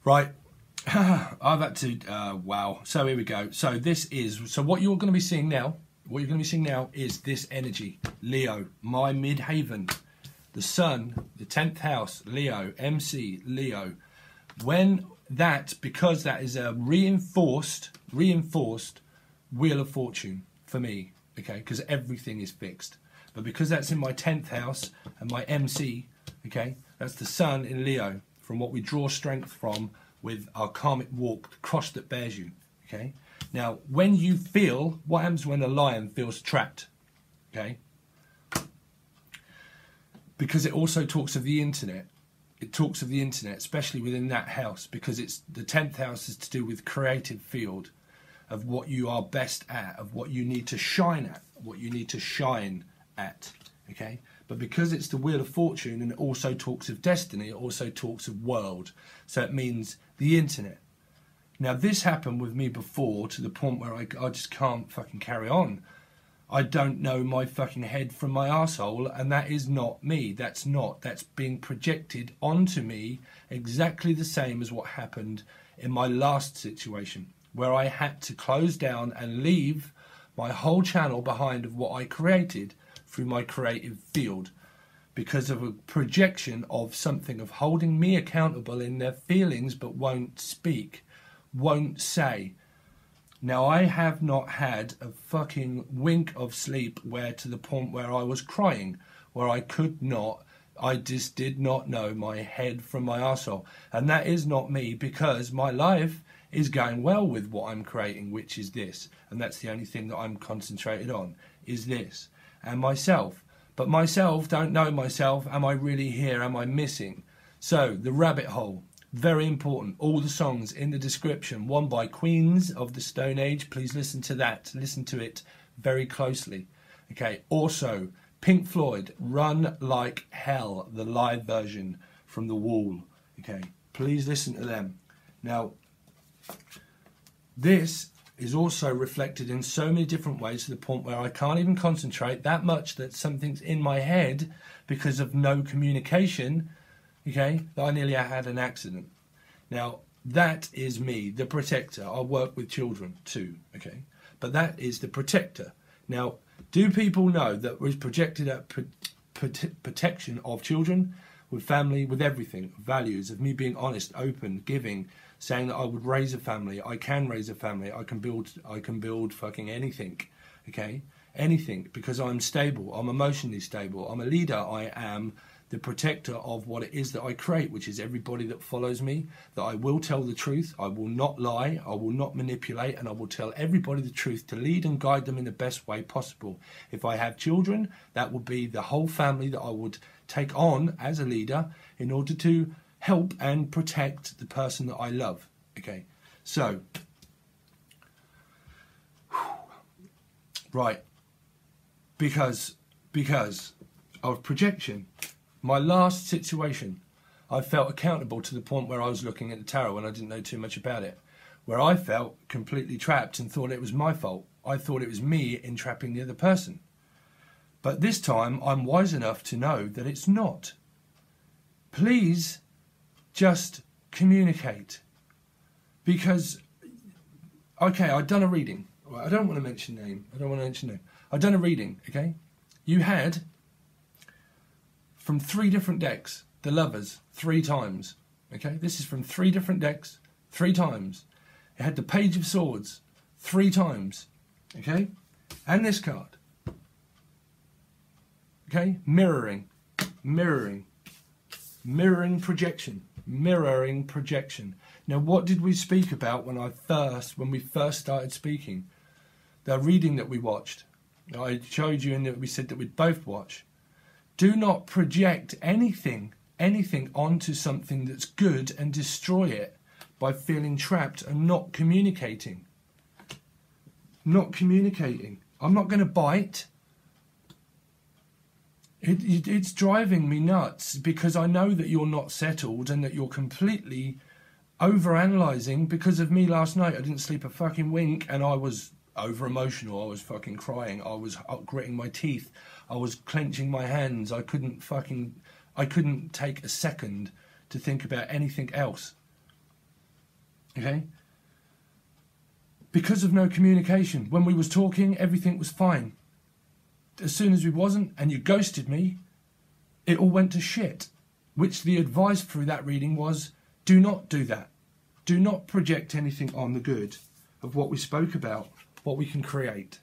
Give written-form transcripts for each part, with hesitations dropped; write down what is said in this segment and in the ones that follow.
Right. I've had to, wow. So here we go. So this is, so what you're going to be seeing now, is this energy. Leo, my midheaven. The sun, the 10th house, Leo, MC, Leo. When that, because that is a reinforced Wheel of Fortune for me, okay, because everything is fixed. But because that's in my 10th house and my MC, okay, that's the sun in Leo, from what we draw strength from with our karmic walk, the cross that bears you, okay? Now, when you feel, what happens when a lion feels trapped, okay? Because it also talks of the internet. It talks of the internet, especially within that house, because it's the 10th house is to do with creative field, of what you are best at, of what you need to shine at, what you need to shine at, okay? But because it's the Wheel of Fortune and it also talks of destiny, it also talks of world. So it means the internet. Now this happened with me before to the point where I just can't fucking carry on. I don't know my fucking head from my arsehole, and that is not me. That's being projected onto me exactly the same as what happened in my last situation, where I had to close down and leave my whole channel behind of what I created through my creative field because of a projection of something of holding me accountable in their feelings but won't speak, won't say. Now I have not had a fucking wink of sleep where to the point where I was crying, where I could not, I just did not know my head from my arsehole. And that is not me, because my life is going well with what I'm creating, which is this. And that's the only thing that I'm concentrated on, is this. And myself. But myself, don't know myself. Am I really here? Am I missing? So, the rabbit hole. Very important. All the songs in the description. One by Queens of the Stone Age. Please listen to that. Listen to it very closely. Okay. Also, Pink Floyd, Run Like Hell, the live version from The Wall. Okay. Please listen to them. Now, this is also reflected in so many different ways to the point where I can't even concentrate that much that something's in my head because of no communication, okay, that I nearly had an accident. Now, that is me, the protector. I work with children too, okay, but that is the protector. Now, do people know that we're projected at protection of children, with family, with everything, values, of me being honest, open, giving, saying that I would raise a family, I can raise a family, I can build fucking anything, okay? Anything, because I'm stable, I'm emotionally stable, I'm a leader, I am the protector of what it is that I create, which is everybody that follows me, that I will tell the truth, I will not lie, I will not manipulate, and I will tell everybody the truth to lead and guide them in the best way possible. If I have children, that would be the whole family that I would take on as a leader in order to help and protect the person that I love. Okay, so, right, because of projection, my last situation, I felt accountable to the point where I was looking at the tarot and I didn't know too much about it, where I felt completely trapped and thought it was my fault. I thought it was me entrapping the other person. But this time, I'm wise enough to know that it's not. Please just communicate. Because, okay, I've done a reading. I don't want to mention name. I've done a reading, okay? You had, from 3 different decks, the Lovers, 3 times. Okay? This is from 3 different decks, 3 times. It had the Page of Swords, 3 times. Okay? And this card. Okay? Mirroring projection. Mirroring projection. Now, what did we speak about when we first started speaking? The reading that we watched. I showed you and that we said that we'd both watch. Do not project anything onto something that's good and destroy it by feeling trapped and not communicating. Not communicating. I'm not going to bite. It's driving me nuts because I know that you're not settled and that you're completely overanalyzing because of me last night. I didn't sleep a fucking wink and I was over emotional. I was fucking crying. I was gritting my teeth. I was clenching my hands. I couldn't take a second to think about anything else. Okay? Because of no communication. When we was talking, everything was fine. As soon as we wasn't, and you ghosted me, it all went to shit. Which the advice through that reading was, do not do that. Do not project anything on the good of what we spoke about, what we can create.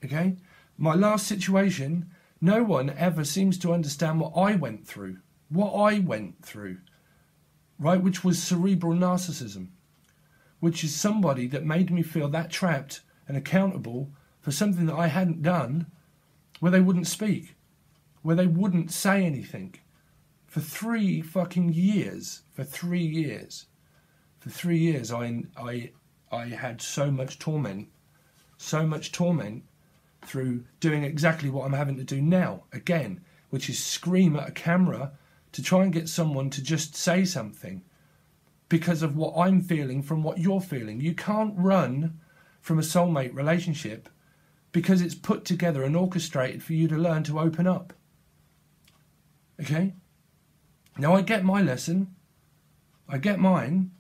Okay? My last situation, no one ever seems to understand what I went through. What I went through. Right? Which was cerebral narcissism. Which is somebody that made me feel that trapped and accountable for something that I hadn't done, where they wouldn't speak, where they wouldn't say anything. For 3 fucking years. For 3 years. For 3 years I had so much torment through doing exactly what I'm having to do now, again, which is scream at a camera to try and get someone to just say something because of what I'm feeling from what you're feeling. You can't run from a soulmate relationship because it's put together and orchestrated for you to learn to open up. Okay? Now I get my lesson, I get mine,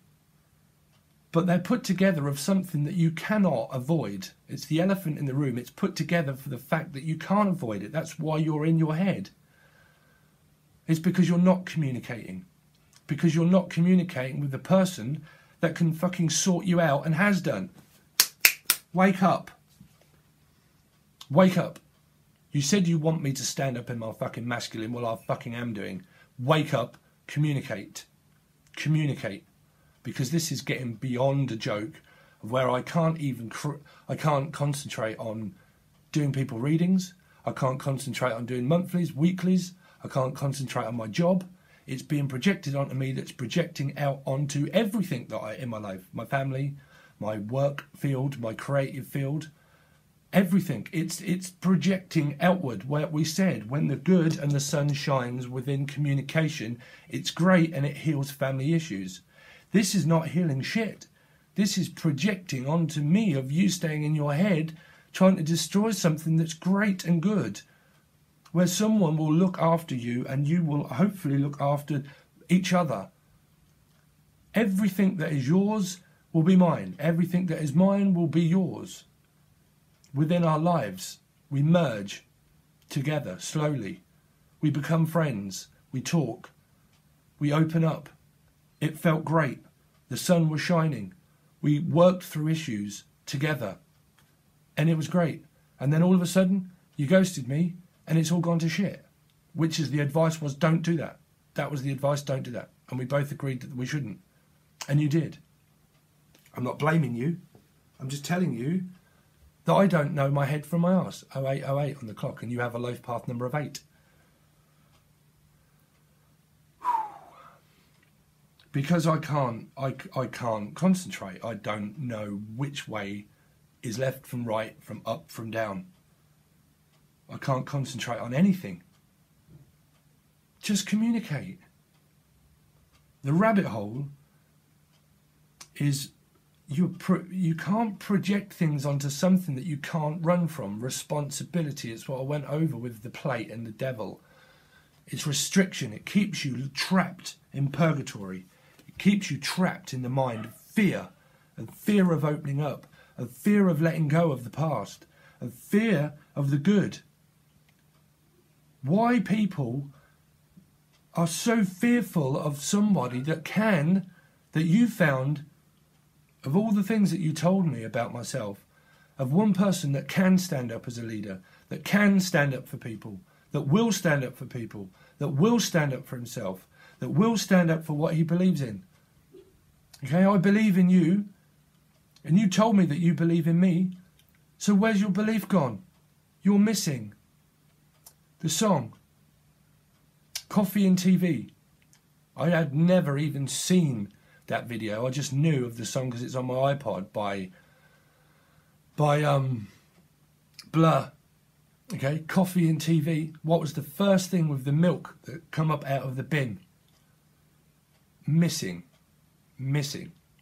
but they're put together of something that you cannot avoid. It's the elephant in the room. It's put together for the fact that you can't avoid it. That's why you're in your head. It's because you're not communicating. Because you're not communicating with the person that can fucking sort you out and has done. Wake up. Wake up. You said you want me to stand up in my fucking masculine. Well, I fucking am doing. Wake up. Communicate. Communicate. Because this is getting beyond a joke of where I can't even I can't concentrate on doing people readings. I can't concentrate on doing monthlies, weeklies. I can't concentrate on my job. It's being projected onto me that's projecting out onto everything that in my life, my family, my work field, my creative field, everything. It's projecting outward, where we said when the good and the sun shines within communication, it's great and it heals family issues. This is not healing shit. This is projecting onto me of you staying in your head, trying to destroy something that's great and good, where someone will look after you and you will hopefully look after each other. Everything that is yours will be mine. Everything that is mine will be yours. Within our lives, we merge together slowly. We become friends. We talk. We open up. It felt great. The sun was shining. We worked through issues together. And it was great. And then all of a sudden, you ghosted me and it's all gone to shit. Which is the advice was, don't do that. That was the advice, don't do that. And we both agreed that we shouldn't. And you did. I'm not blaming you. I'm just telling you that I don't know my head from my arse. 0808 on the clock, and you have a life path number of 8. Because I can't concentrate. I don't know which way is left from right, from up, from down. I can't concentrate on anything. Just communicate. The rabbit hole is you can't project things onto something that you can't run from. Responsibility, it's what I went over with the plate and the devil. It's restriction. It keeps you trapped in purgatory. It keeps you trapped in the mind of fear, and fear of opening up, of fear of letting go of the past, of fear of the good. Why people are so fearful of somebody that you found, of all the things that you told me about myself, of one person that can stand up as a leader, that can stand up for people, that will stand up for people, that will stand up for himself, that will stand up for what he believes in. Okay, I believe in you, and you told me that you believe in me, so where's your belief gone? You're missing. The song, Coffee and TV. I had never even seen that video. I just knew of the song because it's on my iPod by Blur. Okay, Coffee and TV. What was the first thing with the milk that come up out of the bin? Missing.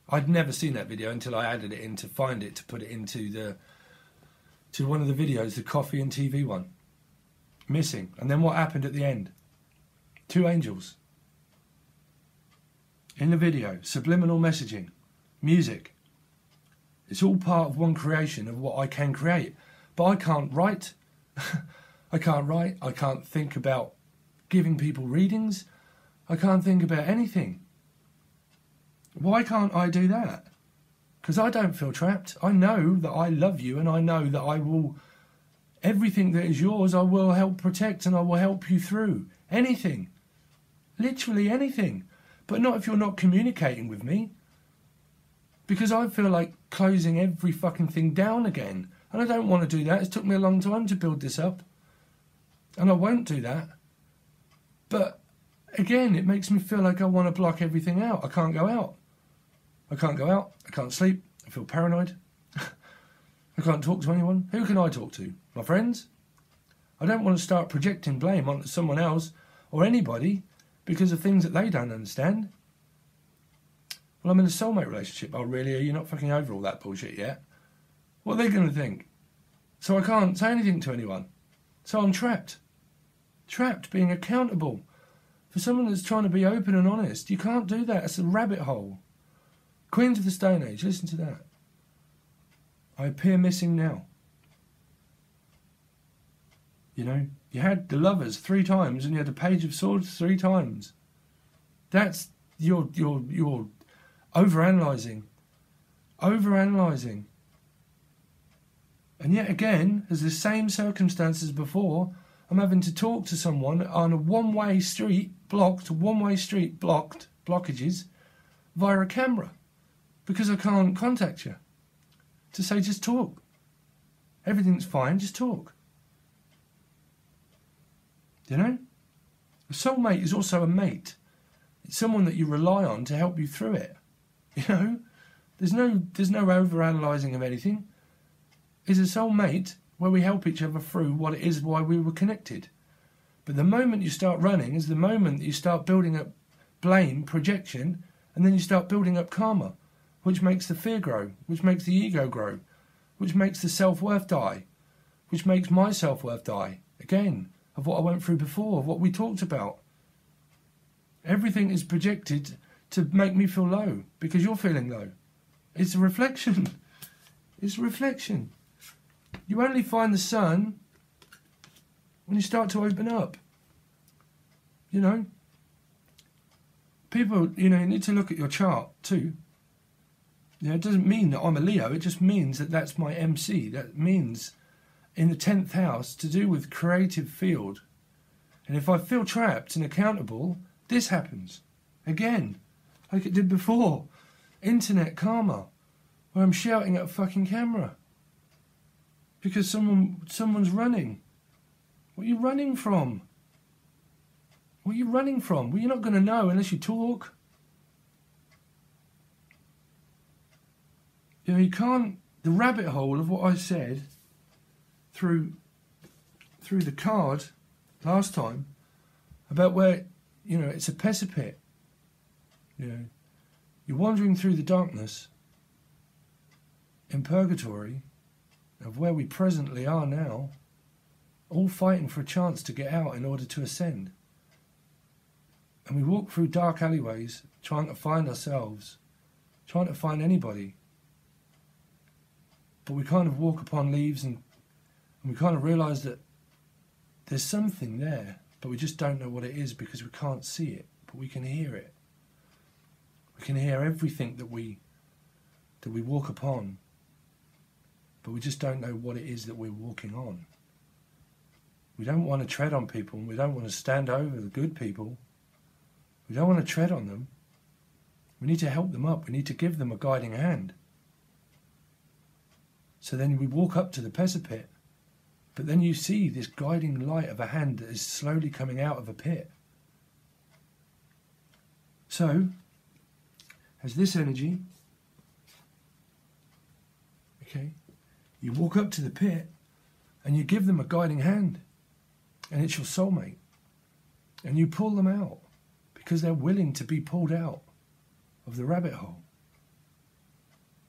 I'd never seen that video until I added it in to find it, to put it into one of the videos, the Coffee and TV one. Missing. And then what happened at the end? 2 angels. in the video, subliminal messaging, music. It's all part of one creation of what I can create. But I can't write. I can't write. I can't think about giving people readings. I can't think about anything. Why can't I do that? Because I don't feel trapped. I know that I love you, and I know that I will, everything that is yours, I will help protect, and I will help you through. Anything. Literally anything. But not if you're not communicating with me. Because I feel like closing every fucking thing down again. And I don't want to do that. It's took me a long time to build this up. And I won't do that. But again, it makes me feel like I want to block everything out. I can't go out. I can't go out. I can't sleep. I feel paranoid. I can't talk to anyone. Who can I talk to? My friends? I don't want to start projecting blame onto someone else or anybody because of things that they don't understand. Well, I'm in a soulmate relationship. Oh, really? Are you not fucking over all that bullshit yet? What are they going to think? So I can't say anything to anyone. So I'm trapped. Trapped, being accountable. For someone that's trying to be open and honest, you can't do that. It's a rabbit hole. Queens of the Stone Age, listen to that. I appear missing now. You know, you had the Lovers 3 times and you had the Page of Swords 3 times. That's you're overanalyzing. Overanalyzing. And yet again, as the same circumstances before, I'm having to talk to someone on a one-way street, blockages, via a camera. Because I can't contact you. To say, just talk. Everything's fine, just talk. You know? A soulmate is also a mate. It's someone that you rely on to help you through it. You know? There's no over-analysing of anything. It's a soulmate where we help each other through what it is why we were connected. But the moment you start running is the moment that you start building up blame, projection, and then you start building up karma, which makes the fear grow, which makes the ego grow, which makes the self-worth die, which makes my self-worth die, again, of what I went through before, of what we talked about. Everything is projected to make me feel low, because you're feeling low. It's a reflection. It's a reflection. You only find the sun when you start to open up. You know? People, you know, you need to look at your chart too. You know, it doesn't mean that I'm a Leo, it just means that that's my MC. That means in the 10th house to do with creative field. And if I feel trapped and accountable, this happens. Again, like it did before. Internet karma, where I'm shouting at a fucking camera. Because someone's running. What are you running from? What are you running from? Well, you're not going to know unless you talk. You know, you can't... The rabbit hole of what I said through the card last time about where, you know, it's a precipice. You know, you're wandering through the darkness in purgatory of where we presently are now, all fighting for a chance to get out in order to ascend. And we walk through dark alleyways trying to find ourselves, trying to find anybody. But we kind of walk upon leaves and we kind of realise that there's something there, but we just don't know what it is because we can't see it, but we can hear it. We can hear everything that we walk upon, but we just don't know what it is that we're walking on. We don't want to tread on people, and we don't want to stand over the good people. We don't want to tread on them. We need to help them up. We need to give them a guiding hand. So then we walk up to the precipice, but then you see this guiding light of a hand that is slowly coming out of a pit. So, as this energy, okay, you walk up to the pit and you give them a guiding hand, and it's your soulmate, and you pull them out because they're willing to be pulled out of the rabbit hole.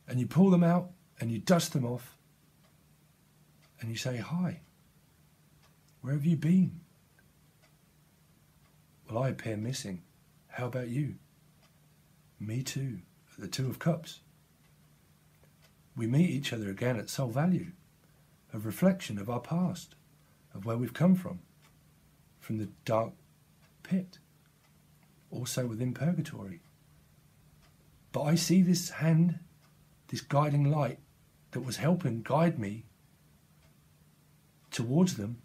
And you pull them out and you dust them off and you say, "Hi, where have you been?" "Well, I appear missing. How about you?" Me too, at the Two of Cups. We meet each other again at soul value, of reflection of our past, of where we've come from the dark pit, also within purgatory. But I see this hand, this guiding light that was helping guide me towards them,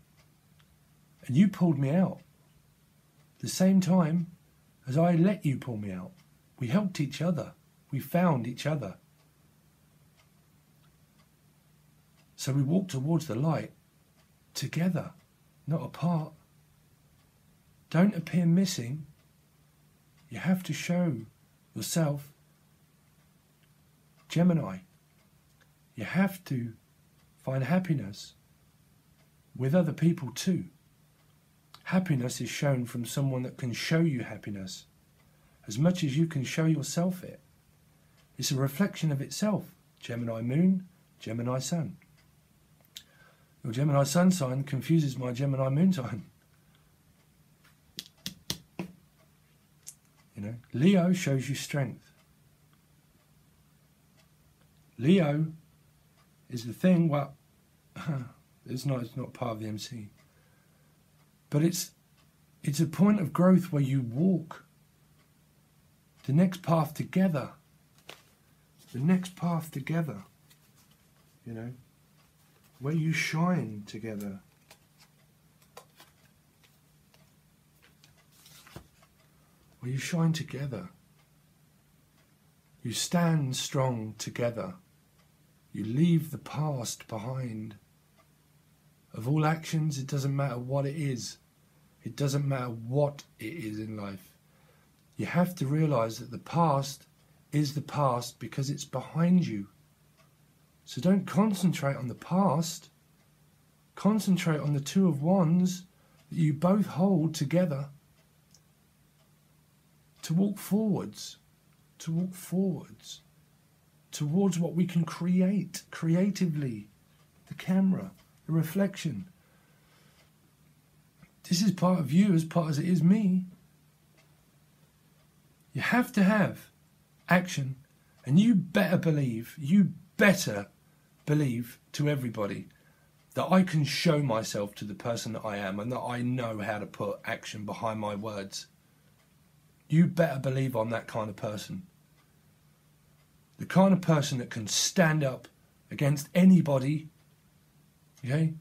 and you pulled me out. The same time as I let you pull me out. We helped each other. We found each other. So we walked towards the light together, not apart. Don't appear missing. You have to show yourself Gemini. You have to find happiness with other people too. Happiness is shown from someone that can show you happiness as much as you can show yourself it. It's a reflection of itself. Gemini Moon, Gemini Sun. Your Gemini Sun sign confuses my Gemini Moon sign. You know, Leo shows you strength. Leo is the thing, well, it's not part of the MC. But it's a point of growth where you walk the next path together. The next path together. You know, where you shine together. Where you shine together. You stand strong together. You leave the past behind. Of all actions, it doesn't matter what it is. It doesn't matter what it is in life. You have to realize that the past is the past because it's behind you. So don't concentrate on the past. Concentrate on the Two of Wands that you both hold together to walk forwards. To walk forwards. Towards what we can create creatively. The camera, the reflection. This is part of you as part as it is me. You have to have action, and you better believe to everybody that I can show myself to the person that I am and that I know how to put action behind my words. You better believe I'm that kind of person. The kind of person that can stand up against anybody, okay,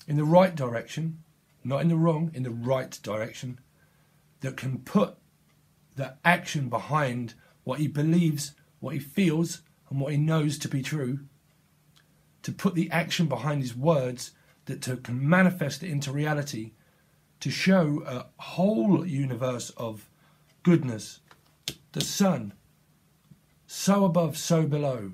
in the right direction, not in the wrong, in the right direction, that can put the action behind what he believes, what he feels, and what he knows to be true, to put the action behind his words, that can manifest it into reality, to show a whole universe of goodness, the sun, so above, so below.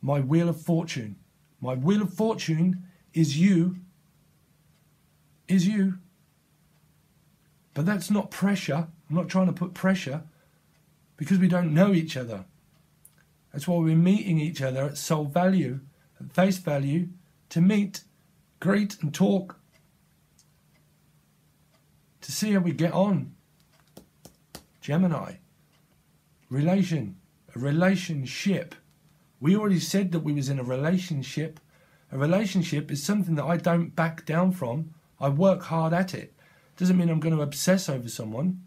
My wheel of fortune. My wheel of fortune is you. Is you. But that's not pressure. I'm not trying to put pressure because we don't know each other. That's why we're meeting each other at soul value, at face value, to meet, greet and talk, to see how we get on. Gemini. A relationship. We already said that we was in a relationship. A relationship is something that I don't back down from. I work hard at it. Doesn't mean I'm going to obsess over someone.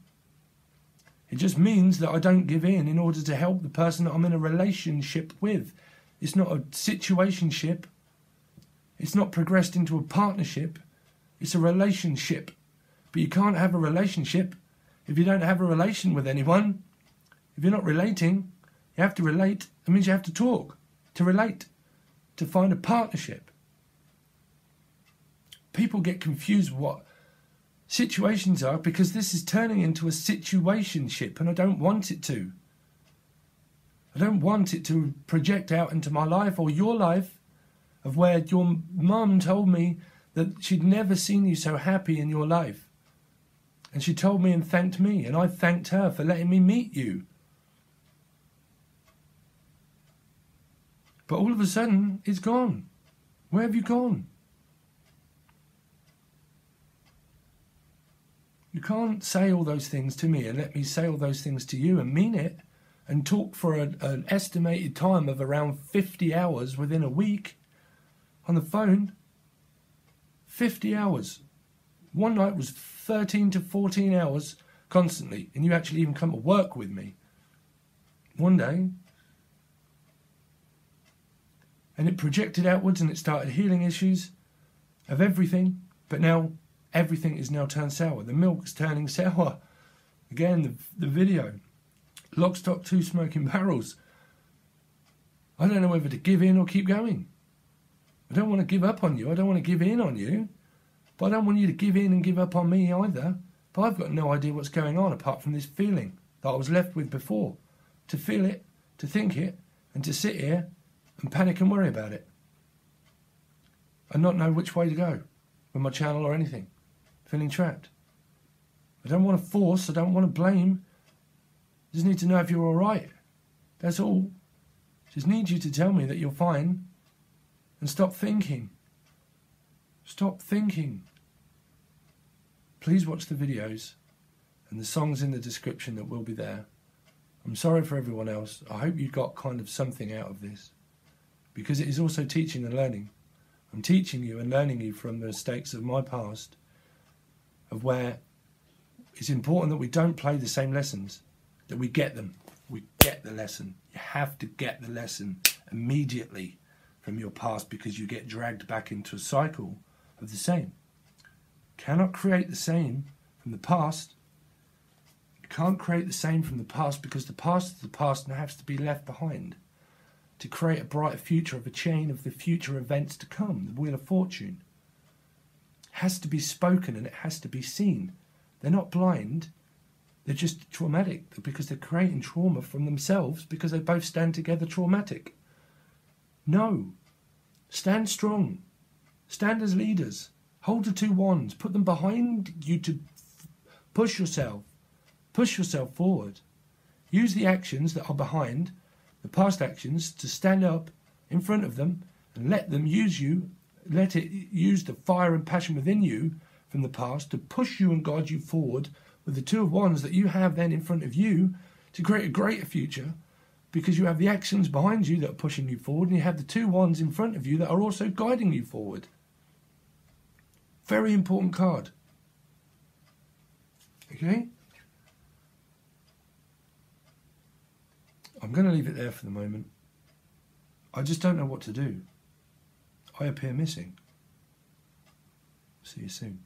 It just means that I don't give in order to help the person that I'm in a relationship with. It's not a situationship. It's not progressed into a partnership. It's a relationship. But you can't have a relationship if you don't have a relation with anyone. If you're not relating, you have to relate. That means you have to talk, to relate, to find a partnership. People get confused with what situations are because this is turning into a situationship, and I don't want it to. I don't want it to project out into my life or your life, of where your mum told me that she'd never seen you so happy in your life. And she told me and thanked me, and I thanked her for letting me meet you. But all of a sudden, it's gone. Where have you gone? You can't say all those things to me and let me say all those things to you and mean it and talk for an estimated time of around 50 hours within a week on the phone. 50 hours. One night was 13 to 14 hours constantly, and you actually even come to work with me one day. And it projected outwards and it started healing issues of everything, but now everything is now turned sour. The milk is turning sour. Again, the video. Lock, stock, two smoking barrels. I don't know whether to give in or keep going. I don't want to give up on you. I don't want to give in on you. But I don't want you to give in and give up on me either. But I've got no idea what's going on apart from this feeling that I was left with before. To feel it, to think it, and to sit here and panic and worry about it. And not know which way to go with my channel or anything. Feeling trapped. I don't want to force, I don't want to blame. I just need to know if you're alright. That's all. Just need you to tell me that you're fine. And stop thinking. Stop thinking. Please watch the videos and the songs in the description that will be there. I'm sorry for everyone else. I hope you got kind of something out of this. Because it is also teaching and learning. I'm teaching you and learning you from the mistakes of my past, of where it's important that we don't play the same lessons, that we get them. We get the lesson. You have to get the lesson immediately from your past, because you get dragged back into a cycle of the same. Cannot create the same from the past. You can't create the same from the past, because the past is the past and has to be left behind to create a brighter future of a chain of the future events to come, the Wheel of Fortune. It has to be spoken and it has to be seen. They're not blind, they're just traumatic, because they're creating trauma from themselves because they both stand together traumatic. No. Stand strong. Stand as leaders. Hold the two wands. Put them behind you to push yourself. Push yourself forward. Use the actions that are behind, the past actions, to stand up in front of them and let them use you. Let it use the fire and passion within you from the past to push you and guide you forward with the two of wands that you have then in front of you to create a greater future, because you have the actions behind you that are pushing you forward and you have the two wands in front of you that are also guiding you forward. Very important card. Okay? I'm going to leave it there for the moment. I just don't know what to do. I appear missing. See you soon.